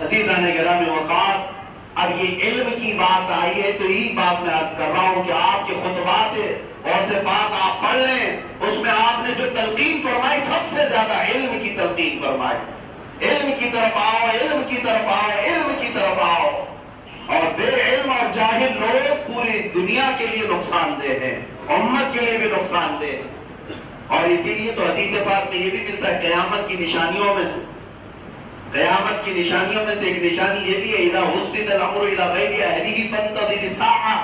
عزیزان گرامی وقار، اب یہ علم کی بات آئی ہے تو یہی بات میں عرض کر رہا ہوں کہ آپ کے خطبات غوث پاک آپ پڑھ لیں، اس میں آپ نے جو تلقین فرمائی سب سے زیادہ علم کی تلقین فرمائی۔ علم کی طرف آؤ، علم کی طرف آؤ، علم کی طرف آؤ۔ اور بے علم اور جاہل لوگ پوری دنیا کے لیے نقصان دہ ہیں، امت کے لیے بھی نقصان دہ ہیں۔ اور اسی لیے تو حدیث پاک میں یہ بھی ملتا ہے قیامت کی نشانیوں میں سے، قیامت کی نشانیوں میں سے ایک نشانی یہ بھی ہے اذا وسد الامر الى غیر اہلہ فانتظر الساعہ۔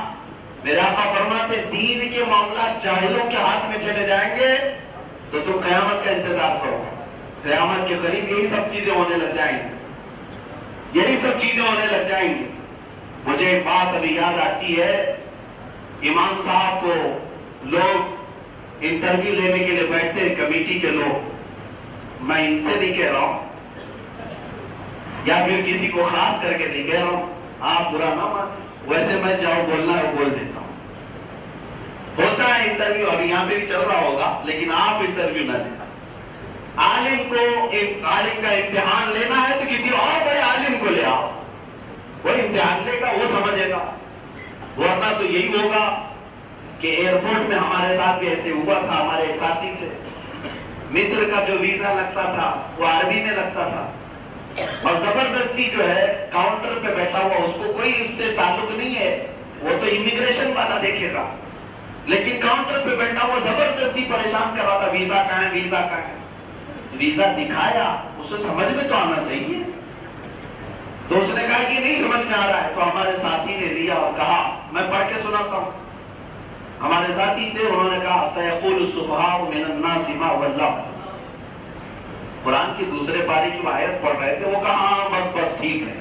میرے آقا فرماتے دین کے معاملات جاہلوں کے ہاتھ میں چلے جائیں گے تو تم قیامت کا انتظار کرو، قیامت کے قریب یہی سب چیزیں ہونے لگ جائیں گی، یہی سب چیزیں ہونے لگ جائیں گی۔ مجھے ایک بات ابھی یاد آتی ہے، امام صاحب کو لوگ انٹرویو لینے کے لیے بیٹھتے ہیں، کمیٹی کے لوگ، میں ان سے نہیں کہہ رہا ہوں یا پھر کسی کو خاص کر کے نہیں کہہ رہا ہوں، آپ برا نہ مانیں، ویسے میں جاؤ بولنا ہے وہ بول دیتا ہوں، ہوتا ہے انٹرویو، ابھی یہاں پہ بھی چل رہا ہوگا، لیکن آپ انٹرویو نہ دینا۔ عالم کو ایک عالم کا امتحان لینا ہے تو کسی اور بڑے عالم کو لے آؤ، وہ امتحان لے گا، وہ سمجھے گا، ورنہ تو یہی ہوگا کہ ایئرپورٹ میں ہمارے ساتھ بھی ایسے ہوا تھا، ہمارے ایک ساتھی تھے، مصر کا جو ویزا لگتا تھا وہ عربی میں لگتا تھا، اور زبردستی جو ہے کاؤنٹر پہ بیٹھا ہوا، اس کو کوئی اس سے تعلق نہیں ہے، وہ تو امیگریشن والا دیکھے گا، لیکن کاؤنٹر پہ بیٹھا ہوا زبردستی پریشان کر رہا تھا، ویزا کہاں ہے، ویزا کہاں ہے۔ ویزا دکھایا، اسے سمجھ میں تو آنا چاہیے، تو اس نے کہا یہ نہیں سمجھ میں آ رہا ہے، تو ہمارے ساتھی نے لیا اور کہا، میں پڑھ کے سناتا ہوں، ہمارے ساتھی تھے، انہوں نے کہا سَيَقُولُ السُّفَهَاءُ مِنَ النَّاسِ مَا وَلَّاهُمْ۔ قرآن کی دوسرے پارے کی آیت پڑھ رہے تھے، وہ کہا ہاں بس بس ٹھیک ہے،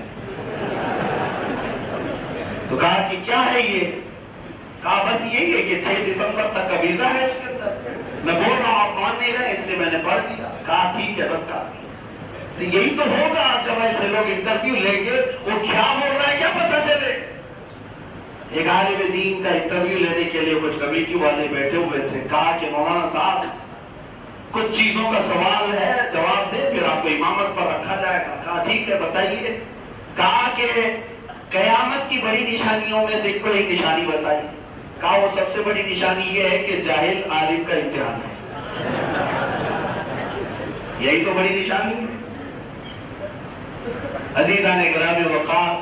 تو کہا کہ کیا ہے یہ، کہا بس یہی ہے کہ 6 دسمبر تک کا ویزا ہے اس کے اندر، میں بول رہا ہوں آپ مان نہیں رہے اس لیے میں نے پڑھ دیا، کہا ٹھیک ہے بس کافی۔ تو یہی تو ہوگا جب ایسے لوگ انٹرویو لیں گے، وہ کیا بول رہا ہے کیا پتہ چلے۔ ایک عالم دین کا انٹرویو لینے کے لیے کچھ کمیٹی والے بیٹھے ہوئے تھے، کہا کہ مولانا صاحب کچھ چیزوں کا سوال ہے، جواب دیں پھر آپ کو امامت پر رکھا جائے گا۔ کہا ٹھیک ہے بتائیے۔ کہا کہ قیامت کی بڑی نشانیوں میں سے کوئی نشانی بتائیے۔ کہا وہ سب سے بڑی نشانی یہ ہے کہ جاہل عالم کا امتحان ہے، یہی تو بڑی نشانی ہے۔ عزیزان گرامی وقار،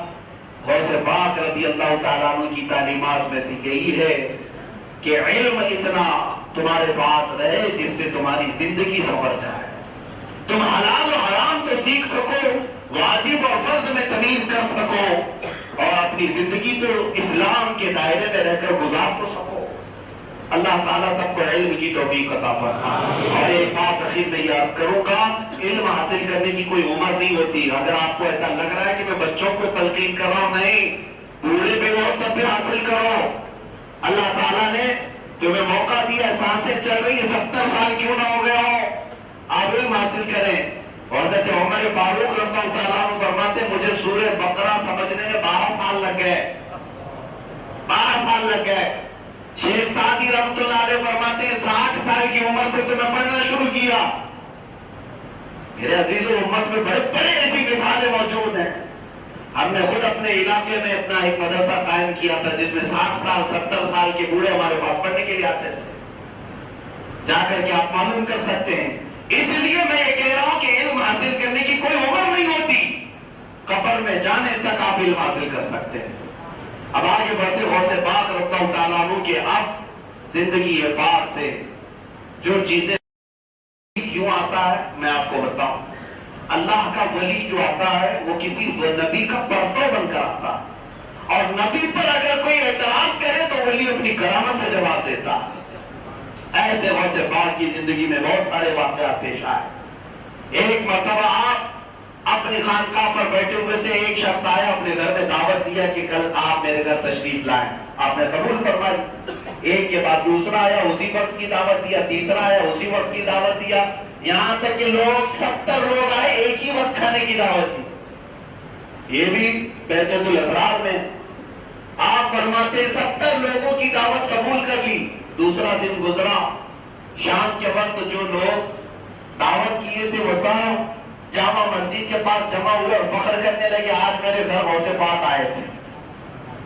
غوث پاک رضی اللہ تعالیٰ عنہ کی تعلیمات میں سے یہی ہے کہ علم اتنا تمہارے پاس رہے جس سے تمہاری زندگی سنور جائے، تم حلال و حرام کو سیکھ سکو، واجب اور فرض میں تمیز کر سکو، اور اپنی زندگی تو اسلام کے دائرے میں رہ کر گزار سکو۔ اللہ تعالیٰ سب کو علم کی توفیق عطا فرمائے۔ اور ایک بات اخیر میں یہ عرض کروں گا، علم حاصل کرنے کی کوئی عمر نہیں ہوتی۔ اگر آپ کو ایسا لگ رہا ہے کہ میں بچوں کو تلقین کر رہا ہوں، نہیں، بوڑھے بھی ہو تب بھی حاصل کرو۔ اللہ تعالیٰ نے تمہیں موقع دیا، سانسیں چل رہی ہے، 70 سال کیوں نہ ہو گیا ہو، آپ علم حاصل کریں۔ حضرت عمر فاروق رضی اللہ تعالیٰ عنہ فرماتے مجھے سورہ بقرہ سمجھنے میں 12 سال لگ گئے، 12 سال لگ گئے۔ شیخ سعدی رحمۃ اللہ علیہ فرماتے ہیں 60 سال کی عمر سے تو میں پڑھنا شروع کیا۔ میرے عزیزو، امت میں بڑے بڑے ایسی مثالیں موجود ہیں۔ ہم نے خود اپنے علاقے میں اپنا ایک مدرسہ قائم کیا تھا جس میں 60 سال 70 سال کے بوڑھے ہمارے پاس پڑھنے کے لیے آتے تھے، جا کر کے آپ معلوم کر سکتے ہیں۔ اس لیے میں یہ کہہ رہا ہوں کہ علم حاصل کرنے کی کوئی عمر نہیں ہوتی، قبر میں جانے تک آپ علم حاصل کر سکتے ہیں۔ اب آگے بڑھتے غوث پاک رضی اللہ تعالیٰ عنہ کے اب زندگی پاک سے جو چیزیں کیوں آتا ہے میں آپ کو بتاؤں۔ اللہ کا ولی جو آتا ہے وہ کسی نبی کا پرتو بن کر آتا ہے، اور نبی پر اگر کوئی اعتراض کرے تو ولی اپنی کرامت سے جواب دیتا ہے۔ ایسے غوث پاک کی زندگی میں بہت سارے واقعات پیش آئے۔ ایک مرتبہ آپ اپنی خانقاہ پر بیٹھے ہوئے تھے، ایک شخص آیا اپنے گھر میں دعوت دیا کہ کل آپ میرے گھر تشریف لائیں، آپ نے قبول فرمائی۔ ایک کے بعد دوسرا آیا، اسی وقت کی دعوت دیا، تیسرا آیا، اسی وقت کی دعوت دیا، یہاں تک کہ لوگ 70 لوگ آئے، ایک ہی وقت کھانے کی دعوت دی۔ یہ بھی بہجت الاسرار میں آپ فرماتے 70 لوگوں کی دعوت قبول کر لی۔ دوسرا دن گزرا، شام کے وقت جو لوگ دعوت کیے تھے وہ سب جامع مسجد کے پاس جمع ہوئے اور فخر کرنے لگے آج میرے گھر غوث پاک آئے تھے.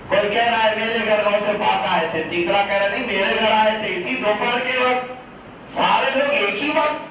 کوئی کہہ رہا ہے میرے گھر غوث پاک آئے تھے, تیسرا کہہ رہا نہیں میرے گھر آئے تھے. اسی دوپہر کے وقت سارے لوگ ایک ہی وقت